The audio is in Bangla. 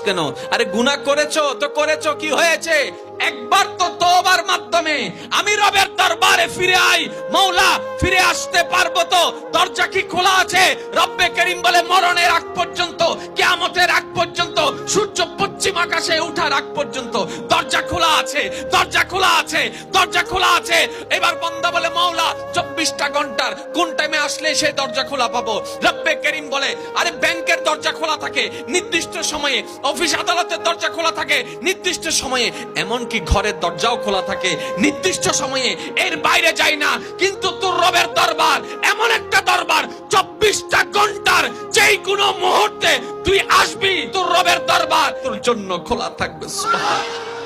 কেন? আরে গুনাহ করেছো তো করেছো, কি হয়েছে? একবার তো তওবার মাধ্যমে আমি রবের দরবারে ফিরে আই, মাওলা ফিরে আসতে পারবো তো? দরজা কি খোলা আছে? রব্বে করিম বলে মরণের আগ পর্যন্ত, কিয়ামতের আগ পর্যন্ত, সূর্য পশ্চিম আকাশে ওঠার আগ পর্যন্ত দরজা খোলা আছে, দরজা খোলা আছে, দরজা খোলা আছে। এবার বান্দা বলে মাওলা 24টা ঘন্টার কোন টাইমে আসলে সেই দরজা খোলা পাবো? রব্বে করিম বলে আরে ব্যাংকের দরজা খোলা থাকে নির্দিষ্ট সময়ে, অফিস আদালতের দরজা খোলা থাকে নির্দিষ্ট সময়ে, এমনকি ঘরের দরজাও খোলা থাকে নির্দিষ্ট সময়ে, এর বাইরে যাই না। কিন্তু তোর রবের দরবার এমন একটা দরবার 24টা ঘন্টার যেই কোনো মুহূর্তে তুই আসবি, তোর রবের দরবার তোর জন্য খোলা থাকবে। সুবহানাল্লাহ।